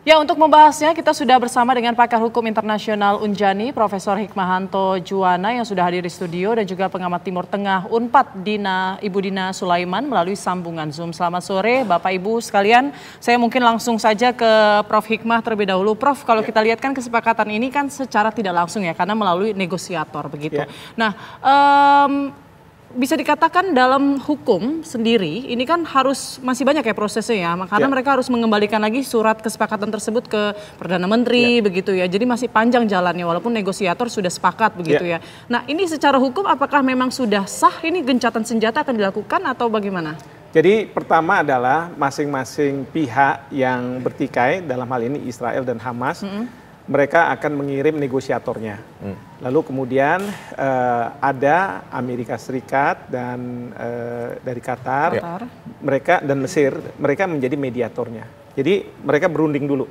Ya, untuk membahasnya kita sudah bersama dengan pakar hukum internasional Unjani, Profesor Hikmahanto Juwana yang sudah hadir di studio dan juga pengamat Timur Tengah Unpad Ibu Dina Sulaiman melalui sambungan Zoom. Selamat sore Bapak Ibu sekalian. Saya mungkin langsung saja ke Prof Hikmah terlebih dahulu. Prof, kalau kita lihat kan kesepakatan ini kan secara tidak langsung ya karena melalui negosiator begitu. Nah, bisa dikatakan dalam hukum sendiri ini kan harus masih banyak ya prosesnya ya, karena mereka harus mengembalikan lagi surat kesepakatan tersebut ke Perdana Menteri begitu ya. Jadi masih panjang jalannya walaupun negosiator sudah sepakat begitu ya. Nah, ini secara hukum apakah memang sudah sah ini gencatan senjata akan dilakukan atau bagaimana? Jadi pertama adalah masing-masing pihak yang bertikai, dalam hal ini Israel dan Hamas, mereka akan mengirim negosiatornya. Lalu kemudian ada Amerika Serikat dan dari Qatar, mereka dan Mesir, mereka menjadi mediatornya. Jadi mereka berunding dulu.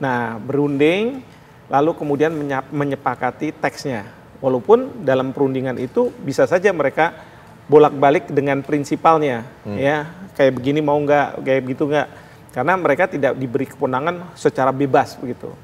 Nah, berunding, lalu kemudian menyepakati teksnya. Walaupun dalam perundingan itu bisa saja mereka bolak-balik dengan prinsipalnya, ya kayak begini mau nggak, kayak begitu nggak, karena mereka tidak diberi kewenangan secara bebas begitu.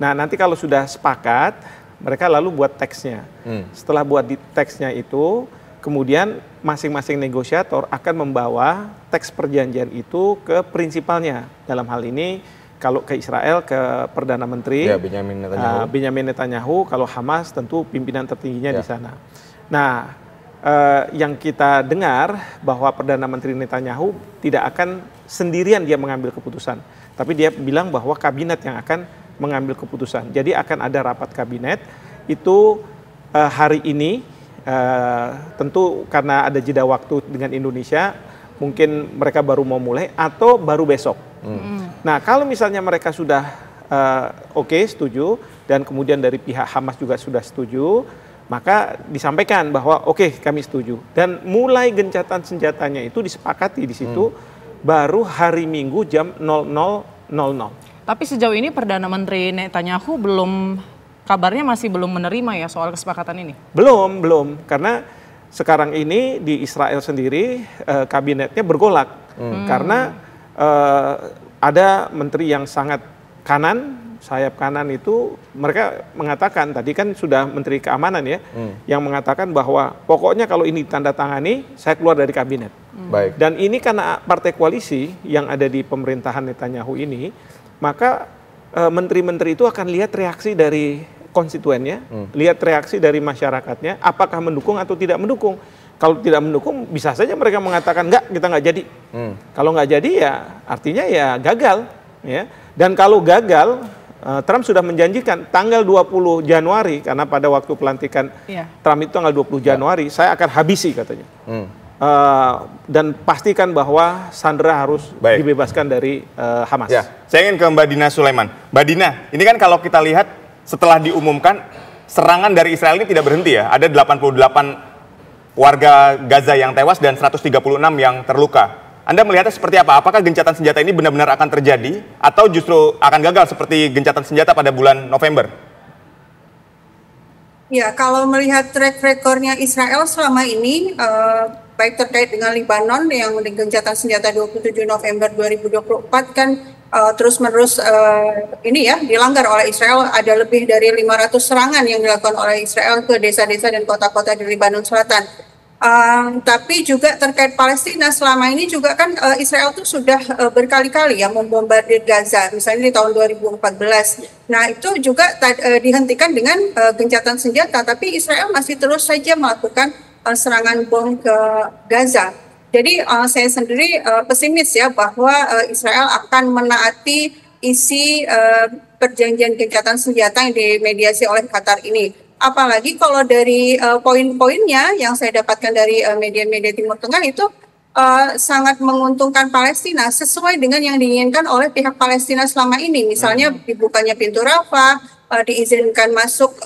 Nah, nanti kalau sudah sepakat, mereka lalu buat teksnya. Setelah buat di teksnya itu, kemudian masing-masing negosiator akan membawa teks perjanjian itu ke prinsipalnya. Dalam hal ini, kalau ke Israel, ke Perdana Menteri, Benyamin Netanyahu, kalau Hamas tentu pimpinan tertingginya di sana. Nah, yang kita dengar bahwa Perdana Menteri Netanyahu tidak akan sendirian dia mengambil keputusan. Tapi dia bilang bahwa kabinet yang akan mengambil keputusan. Jadi akan ada rapat kabinet itu hari ini, tentu karena ada jeda waktu dengan Indonesia, mungkin mereka baru mau mulai atau baru besok. Nah, kalau misalnya mereka sudah oke, setuju, dan kemudian dari pihak Hamas juga sudah setuju, maka disampaikan bahwa oke, kami setuju. Dan mulai gencatan senjatanya itu disepakati di situ, baru hari Minggu jam 00.00. Tapi sejauh ini Perdana Menteri Netanyahu kabarnya masih belum menerima ya soal kesepakatan ini? Belum, karena sekarang ini di Israel sendiri kabinetnya bergolak. Karena ada menteri yang sangat kanan, sayap kanan itu, mereka mengatakan, tadi kan sudah Menteri Keamanan ya, yang mengatakan bahwa pokoknya kalau ini ditandatangani, saya keluar dari kabinet. Dan ini karena partai koalisi yang ada di pemerintahan Netanyahu ini, maka menteri-menteri itu akan lihat reaksi dari konstituennya, lihat reaksi dari masyarakatnya, apakah mendukung atau tidak mendukung. Kalau tidak mendukung, bisa saja mereka mengatakan enggak, kita nggak jadi. Kalau nggak jadi ya artinya ya gagal. Ya. Dan kalau gagal, Trump sudah menjanjikan tanggal 20 Januari, karena pada waktu pelantikan Trump itu tanggal 20 Januari, saya akan habisi katanya. Dan pastikan bahwa Sandra harus dibebaskan dari Hamas. Ya, saya ingin ke Mbak Dina Sulaiman. Mbak Dina, ini kan kalau kita lihat setelah diumumkan serangan dari Israel ini tidak berhenti ya. Ada 88 warga Gaza yang tewas dan 136 yang terluka. Anda melihatnya seperti apa? Apakah gencatan senjata ini benar-benar akan terjadi atau justru akan gagal seperti gencatan senjata pada bulan November? Ya, kalau melihat track recordnya Israel selama ini, baik terkait dengan Lebanon yang gencatan senjata 27 November 2024 kan terus-menerus ini ya dilanggar oleh Israel. Ada lebih dari 500 serangan yang dilakukan oleh Israel ke desa-desa dan kota-kota di Lebanon Selatan. Tapi juga terkait Palestina, selama ini juga kan Israel tuh sudah berkali-kali ya membombardir Gaza, misalnya di tahun 2014. Nah, itu juga dihentikan dengan gencatan senjata, tapi Israel masih terus saja melakukan serangan bom ke Gaza. Jadi saya sendiri pesimis ya bahwa Israel akan menaati isi perjanjian gencatan senjata yang dimediasi oleh Qatar ini. Apalagi kalau dari poin-poinnya yang saya dapatkan dari media-media Timur Tengah itu sangat menguntungkan Palestina sesuai dengan yang diinginkan oleh pihak Palestina selama ini. Misalnya dibukanya pintu Rafah, diizinkan masuk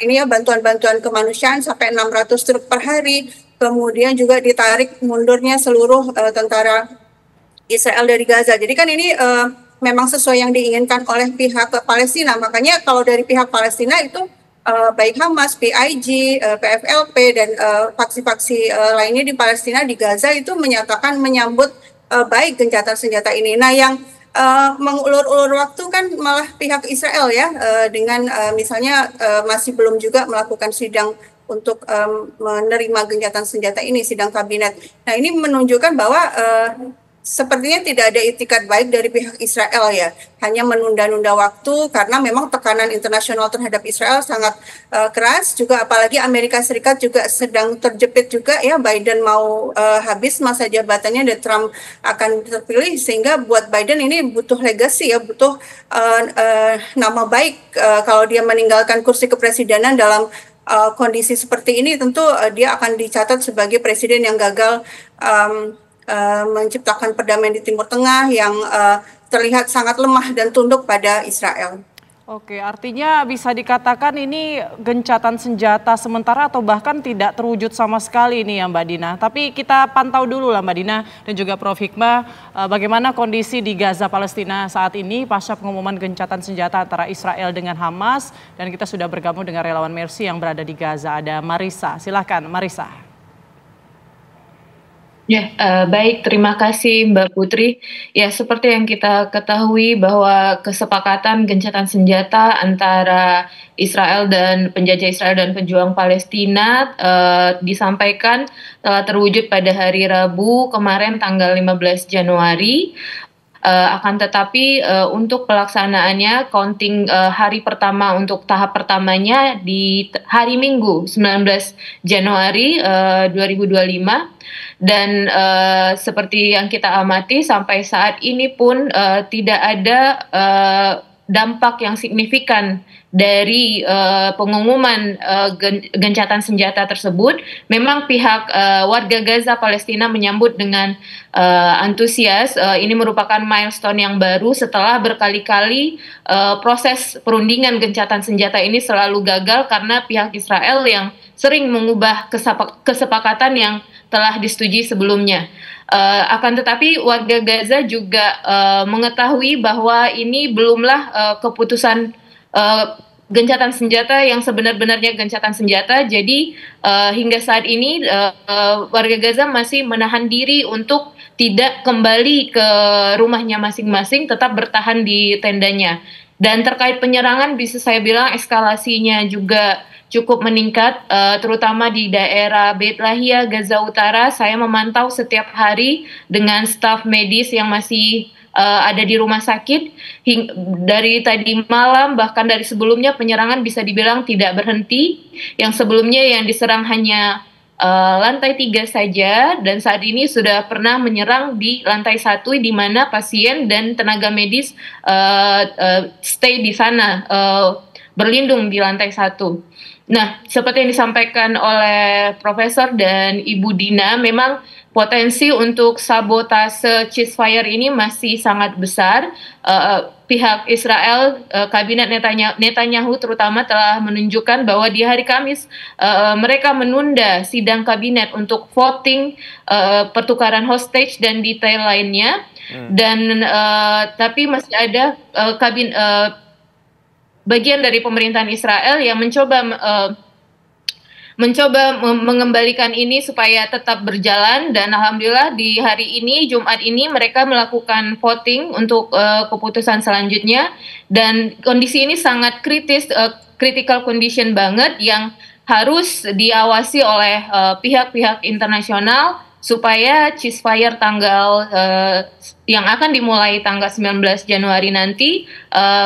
ini ya bantuan-bantuan kemanusiaan sampai 600 truk per hari. Kemudian juga ditarik mundurnya seluruh tentara Israel dari Gaza. Jadi kan ini memang sesuai yang diinginkan oleh pihak Palestina. Makanya kalau dari pihak Palestina itu baik Hamas, PIG, PFLP, dan faksi-faksi lainnya di Palestina, di Gaza itu menyatakan menyambut baik gencatan senjata ini. Nah, yang mengulur-ulur waktu kan malah pihak Israel ya, dengan misalnya masih belum juga melakukan sidang untuk menerima gencatan senjata ini, sidang kabinet. Nah, ini menunjukkan bahwa sepertinya tidak ada itikat baik dari pihak Israel ya, hanya menunda-nunda waktu karena memang tekanan internasional terhadap Israel sangat keras, juga apalagi Amerika Serikat juga sedang terjepit juga ya, Biden mau habis masa jabatannya dan Trump akan terpilih, sehingga buat Biden ini butuh legacy ya, butuh nama baik kalau dia meninggalkan kursi kepresidenan dalam kondisi seperti ini, tentu dia akan dicatat sebagai presiden yang gagal menciptakan perdamaian di Timur Tengah yang terlihat sangat lemah dan tunduk pada Israel. Oke, artinya bisa dikatakan ini gencatan senjata sementara atau bahkan tidak terwujud sama sekali ini ya Mbak Dina. Tapi kita pantau dulu lah Mbak Dina dan juga Prof. Hikmah, bagaimana kondisi di Gaza Palestina saat ini pasca pengumuman gencatan senjata antara Israel dengan Hamas. Dan kita sudah bergabung dengan relawan Mercy yang berada di Gaza, ada Marisa. Silahkan Marisa. Ya, baik, terima kasih Mbak Putri. Ya, seperti yang kita ketahui bahwa kesepakatan gencatan senjata antara Israel dan penjajah Israel dan pejuang Palestina disampaikan telah terwujud pada hari Rabu kemarin tanggal 15 Januari. Akan tetapi untuk pelaksanaannya counting hari pertama untuk tahap pertamanya di hari Minggu 19 Januari 2025. Dan seperti yang kita amati sampai saat ini pun tidak ada dampak yang signifikan dari pengumuman gencatan senjata tersebut. Memang pihak warga Gaza Palestina menyambut dengan antusias. Ini merupakan milestone yang baru setelah berkali-kali proses perundingan gencatan senjata ini selalu gagal karena pihak Israel yang sering mengubah kesepakatan yang telah disetujui sebelumnya. Akan tetapi warga Gaza juga mengetahui bahwa ini belumlah keputusan gencatan senjata yang sebenar-benarnya gencatan senjata. Jadi hingga saat ini warga Gaza masih menahan diri untuk tidak kembali ke rumahnya masing-masing, tetap bertahan di tendanya. Dan terkait penyerangan bisa saya bilang eskalasinya juga cukup meningkat, terutama di daerah Beit Lahia, Gaza Utara. Saya memantau setiap hari dengan staf medis yang masih ada di rumah sakit. Dari tadi malam, bahkan dari sebelumnya penyerangan bisa dibilang tidak berhenti. Yang sebelumnya yang diserang hanya lantai 3 saja, dan saat ini sudah pernah menyerang di lantai 1 di mana pasien dan tenaga medis stay di sana, berlindung di lantai 1. Nah, seperti yang disampaikan oleh Profesor dan Ibu Dina, memang potensi untuk sabotase ceasefire ini masih sangat besar. Pihak Israel, kabinet Netanyahu terutama telah menunjukkan bahwa di hari Kamis mereka menunda sidang kabinet untuk voting pertukaran hostage dan detail lainnya. Dan tapi masih ada bagian dari pemerintahan Israel yang mencoba mengembalikan ini supaya tetap berjalan, dan alhamdulillah di hari ini, Jumat ini, mereka melakukan voting untuk keputusan selanjutnya, dan kondisi ini sangat kritis, critical condition banget yang harus diawasi oleh pihak-pihak internasional supaya ceasefire tanggal yang akan dimulai tanggal 19 Januari nanti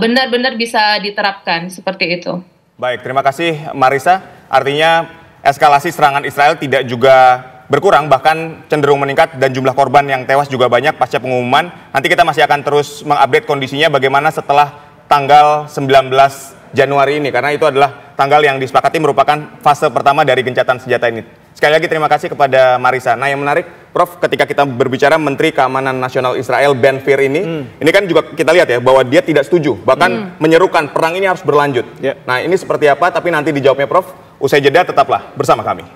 benar-benar bisa diterapkan seperti itu. Baik, terima kasih Marisa. Artinya eskalasi serangan Israel tidak juga berkurang, bahkan cenderung meningkat, dan jumlah korban yang tewas juga banyak pasca pengumuman. Nanti kita masih akan terus mengupdate kondisinya bagaimana setelah tanggal 19 Januari ini, karena itu adalah tanggal yang disepakati merupakan fase pertama dari gencatan senjata ini. Sekali lagi terima kasih kepada Marisa. Nah, yang menarik, Prof, ketika kita berbicara Menteri Keamanan Nasional Israel Ben Gvir ini kan juga kita lihat ya bahwa dia tidak setuju, bahkan menyerukan perang ini harus berlanjut. Nah, ini seperti apa? Tapi nanti dijawabnya Prof. Usai jeda, tetaplah bersama kami.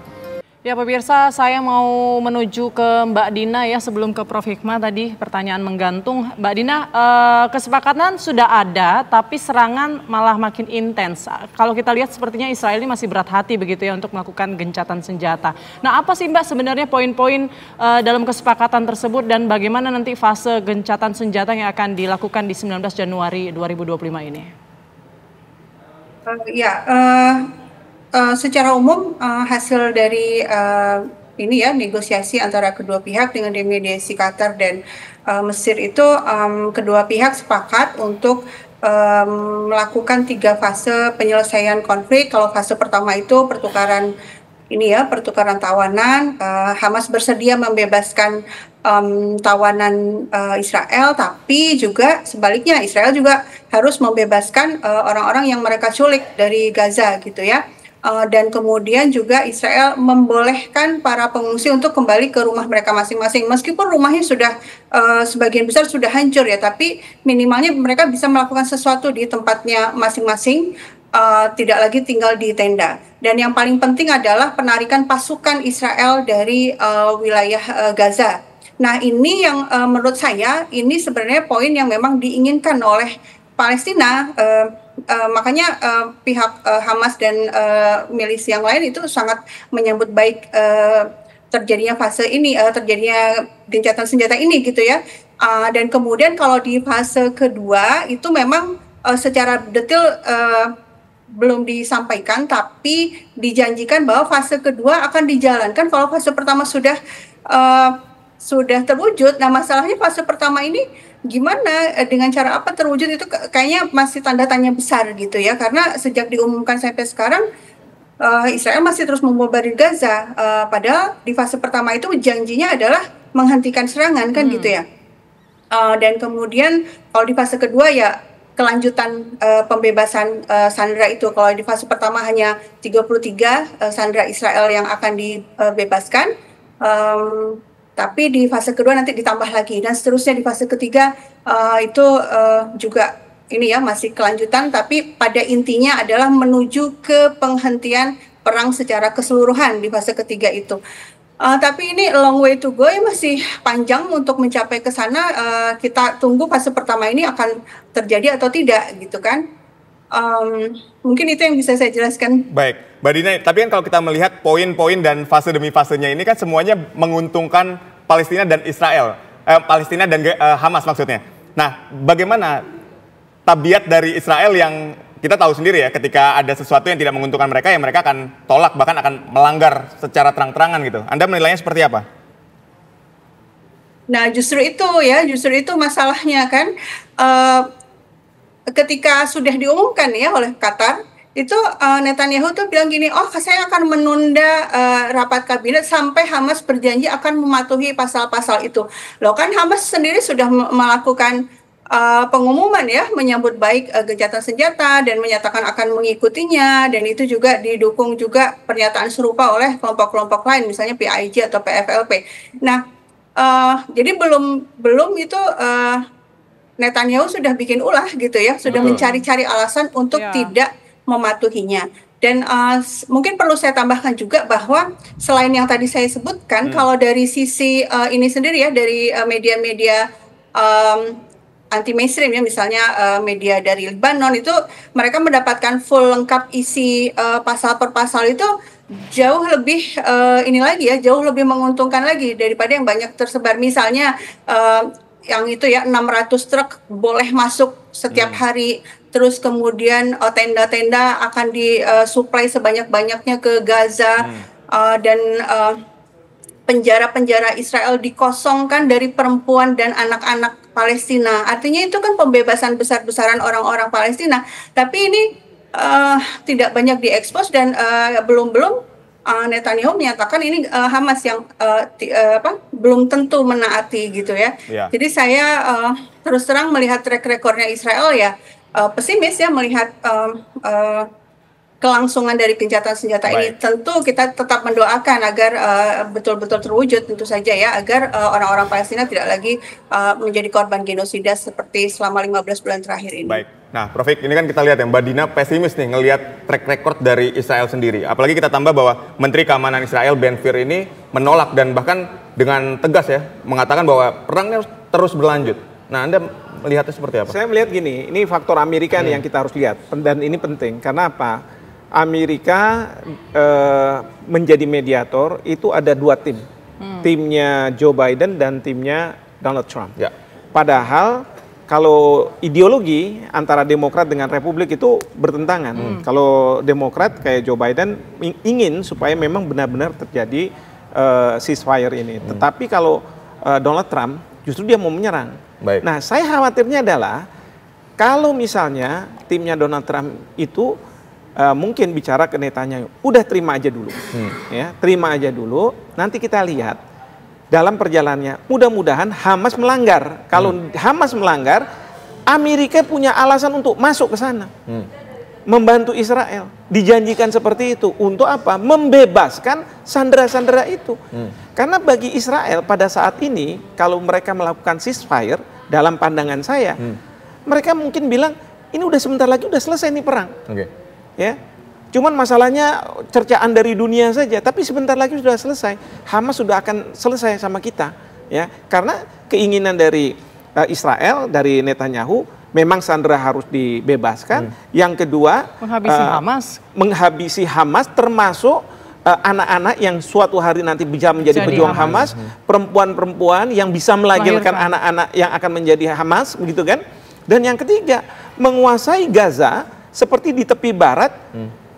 Ya pemirsa, saya mau menuju ke Mbak Dina ya sebelum ke Prof. Hikmah tadi pertanyaan menggantung. Mbak Dina, kesepakatan sudah ada tapi serangan malah makin intens. Kalau kita lihat sepertinya Israel ini masih berat hati begitu ya untuk melakukan gencatan senjata. Nah apa sih Mbak sebenarnya poin-poin dalam kesepakatan tersebut dan bagaimana nanti fase gencatan senjata yang akan dilakukan di 19 Januari 2025 ini? Secara umum hasil dari ini ya negosiasi antara kedua pihak dengan mediasi Qatar dan Mesir itu kedua pihak sepakat untuk melakukan 3 fase penyelesaian konflik. Kalau fase pertama itu pertukaran tawanan, Hamas bersedia membebaskan tawanan Israel, tapi juga sebaliknya Israel juga harus membebaskan orang-orang yang mereka culik dari Gaza gitu ya. Dan kemudian juga Israel membolehkan para pengungsi untuk kembali ke rumah mereka masing-masing. Meskipun rumahnya sudah sebagian besar sudah hancur ya, tapi minimalnya mereka bisa melakukan sesuatu di tempatnya masing-masing, tidak lagi tinggal di tenda. Dan yang paling penting adalah penarikan pasukan Israel dari wilayah Gaza. Nah ini yang menurut saya ini sebenarnya poin yang memang diinginkan oleh Palestina. Makanya pihak Hamas dan milisi yang lain itu sangat menyambut baik terjadinya fase ini, terjadinya gencatan senjata ini gitu ya. Dan kemudian kalau di fase kedua itu memang secara detail belum disampaikan, tapi dijanjikan bahwa fase kedua akan dijalankan kalau fase pertama sudah terwujud. Nah masalahnya fase pertama ini gimana, dengan cara apa terwujud itu kayaknya masih tanda tanya besar gitu ya, karena sejak diumumkan sampai sekarang Israel masih terus membombardir Gaza, padahal di fase pertama itu janjinya adalah menghentikan serangan kan gitu ya. Dan kemudian kalau di fase kedua ya kelanjutan pembebasan sandera itu. Kalau di fase pertama hanya 33 sandera Israel yang akan dibebaskan, tapi di fase kedua nanti ditambah lagi dan seterusnya di fase ketiga itu juga ini ya masih kelanjutan, tapi pada intinya adalah menuju ke penghentian perang secara keseluruhan di fase ketiga itu. Tapi ini long way to go ya, masih panjang untuk mencapai ke sana. Kita tunggu fase pertama ini akan terjadi atau tidak gitu kan. Mungkin itu yang bisa saya jelaskan. Baik, Mbak Dina, tapi kan kalau kita melihat poin-poin dan fase demi fasenya ini kan semuanya menguntungkan Palestina dan Israel, Palestina dan Hamas maksudnya. Nah, bagaimana tabiat dari Israel yang kita tahu sendiri ya, ketika ada sesuatu yang tidak menguntungkan mereka, ya mereka akan tolak, bahkan akan melanggar secara terang-terangan gitu. Anda menilainya seperti apa? Nah, justru itu masalahnya kan. Ketika sudah diumumkan ya oleh Qatar, itu Netanyahu tuh bilang gini, saya akan menunda rapat kabinet sampai Hamas berjanji akan mematuhi pasal-pasal itu. Loh kan Hamas sendiri sudah melakukan pengumuman ya, menyambut baik gencatan senjata dan menyatakan akan mengikutinya, dan itu juga didukung juga pernyataan serupa oleh kelompok-kelompok lain, misalnya PIJ atau PFLP. Nah, jadi belum itu Netanyahu sudah bikin ulah gitu ya, sudah mencari-cari alasan untuk tidak mematuhinya. Dan mungkin perlu saya tambahkan juga bahwa selain yang tadi saya sebutkan, kalau dari sisi ini sendiri ya, dari media-media anti mainstream ya, misalnya media dari Lebanon itu mereka mendapatkan full lengkap isi pasal per pasal itu jauh lebih ini lagi ya, jauh lebih menguntungkan lagi daripada yang banyak tersebar. Misalnya yang itu ya 600 truk boleh masuk setiap hari, terus kemudian tenda-tenda akan disuplai sebanyak-banyaknya ke Gaza, dan penjara-penjara Israel dikosongkan dari perempuan dan anak-anak Palestina. Artinya itu kan pembebasan besar-besaran orang-orang Palestina, tapi ini tidak banyak diekspos dan belum Netanyahu menyatakan ini Hamas yang belum tentu menaati gitu ya. Jadi saya terus terang melihat track recordnya Israel ya pesimis ya, melihat kelangsungan dari gencatan senjata ini. Tentu kita tetap mendoakan agar betul-betul terwujud tentu saja ya, agar orang-orang Palestina tidak lagi menjadi korban genosida seperti selama 15 bulan terakhir ini. Baik. Nah, Prof. Ini kan kita lihat ya, Mbak Dina pesimis nih ngelihat track record dari Israel sendiri. Apalagi kita tambah bahwa Menteri Keamanan Israel Ben-Gvir ini menolak dan bahkan dengan tegas ya mengatakan bahwa perangnya terus berlanjut. Nah, Anda melihatnya seperti apa? Saya melihat gini, ini faktor Amerika nih yang kita harus lihat, dan ini penting karena apa? Amerika menjadi mediator itu ada dua tim, timnya Joe Biden dan timnya Donald Trump. Ya. Padahal kalau ideologi antara Demokrat dengan Republik itu bertentangan. Kalau Demokrat kayak Joe Biden ingin supaya memang benar-benar terjadi ceasefire ini. Tetapi kalau Donald Trump justru dia mau menyerang. Baik. Nah, saya khawatirnya adalah kalau misalnya timnya Donald Trump itu mungkin bicara ke Netanyahu, udah terima aja dulu, ya, terima aja dulu. Nanti kita lihat. Dalam perjalanannya, mudah-mudahan Hamas melanggar. Kalau Hamas melanggar, Amerika punya alasan untuk masuk ke sana, membantu Israel. Dijanjikan seperti itu untuk apa? Membebaskan sandera-sandera itu. Karena bagi Israel pada saat ini, kalau mereka melakukan ceasefire, dalam pandangan saya, mereka mungkin bilang ini udah sebentar lagi udah selesai nih perang. Ya. Cuman masalahnya cercaan dari dunia saja, tapi sebentar lagi sudah selesai. Hamas sudah akan selesai sama kita, ya. Karena keinginan dari Israel, dari Netanyahu, memang sandera harus dibebaskan. Yang kedua, menghabisi Hamas, termasuk anak-anak yang suatu hari nanti bisa menjadi pejuang Hamas, perempuan-perempuan yang bisa melahirkan anak-anak yang akan menjadi Hamas, begitu kan? Dan yang ketiga, menguasai Gaza seperti di tepi barat,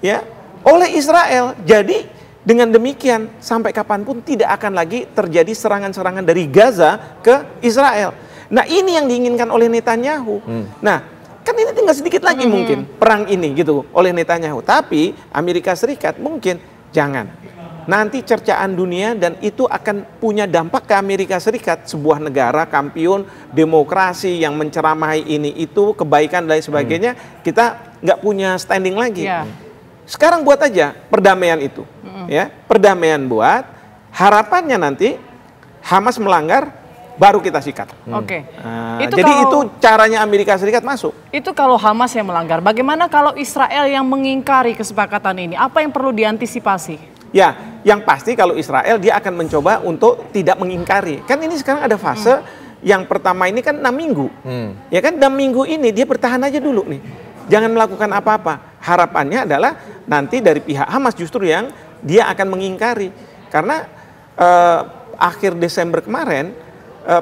ya, oleh Israel. Jadi dengan demikian sampai kapanpun tidak akan lagi terjadi serangan-serangan dari Gaza ke Israel. Nah, ini yang diinginkan oleh Netanyahu. Nah, kan ini tinggal sedikit lagi mungkin perang ini gitu oleh Netanyahu. Tapi Amerika Serikat mungkin jangan. Nanti cercaan dunia dan itu akan punya dampak ke Amerika Serikat, sebuah negara kampiun demokrasi yang menceramahi ini itu kebaikan dan lain sebagainya. Kita nggak punya standing lagi. Sekarang buat aja perdamaian itu, ya, perdamaian buat, harapannya nanti Hamas melanggar, baru kita sikat. Jadi itu caranya Amerika Serikat masuk. Itu kalau Hamas yang melanggar. Bagaimana kalau Israel yang mengingkari kesepakatan ini? Apa yang perlu diantisipasi? Ya, yang pasti kalau Israel dia akan mencoba untuk tidak mengingkari. Kan ini sekarang ada fase yang pertama ini kan 6 minggu, ya kan 6 minggu ini dia bertahan aja dulu nih, jangan melakukan apa-apa. Harapannya adalah nanti dari pihak Hamas justru yang dia akan mengingkari. Karena akhir Desember kemarin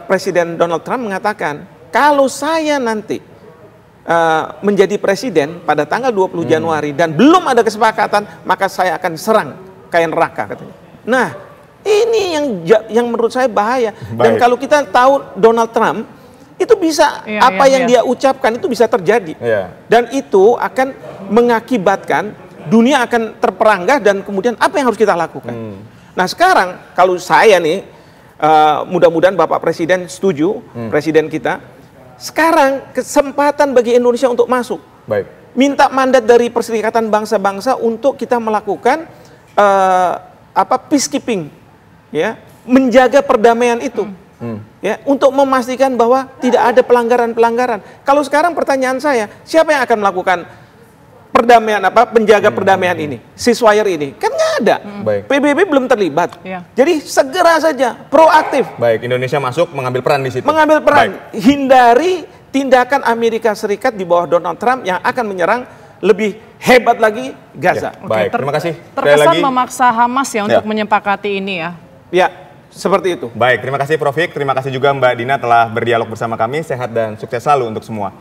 Presiden Donald Trump mengatakan, kalau saya nanti menjadi presiden pada tanggal 20 Januari dan belum ada kesepakatan, maka saya akan serang kayak neraka, katanya. Nah, ini yang menurut saya bahaya. Dan kalau kita tahu Donald Trump itu bisa yang dia ucapkan itu bisa terjadi, dan itu akan mengakibatkan dunia akan terperangah dan kemudian apa yang harus kita lakukan. Nah, sekarang kalau saya nih mudah-mudahan Bapak Presiden setuju, Presiden kita sekarang kesempatan bagi Indonesia untuk masuk. Minta mandat dari Perserikatan Bangsa-Bangsa untuk kita melakukan peacekeeping, ya, menjaga perdamaian itu. Ya, untuk memastikan bahwa tidak ada pelanggaran-pelanggaran. Kalau sekarang pertanyaan saya, siapa yang akan melakukan perdamaian, penjaga perdamaian ini, ceasefire ini? Kan nggak ada. PBB belum terlibat. Jadi segera saja, proaktif. Indonesia masuk mengambil peran di situ. Mengambil peran, hindari tindakan Amerika Serikat di bawah Donald Trump yang akan menyerang lebih hebat lagi Gaza. Terima kasih. Terkesan memaksa Hamas ya untuk menyepakati ini ya. Ya. Seperti itu. Baik, terima kasih Prof. Terima kasih juga Mbak Dina telah berdialog bersama kami. Sehat dan sukses selalu untuk semua.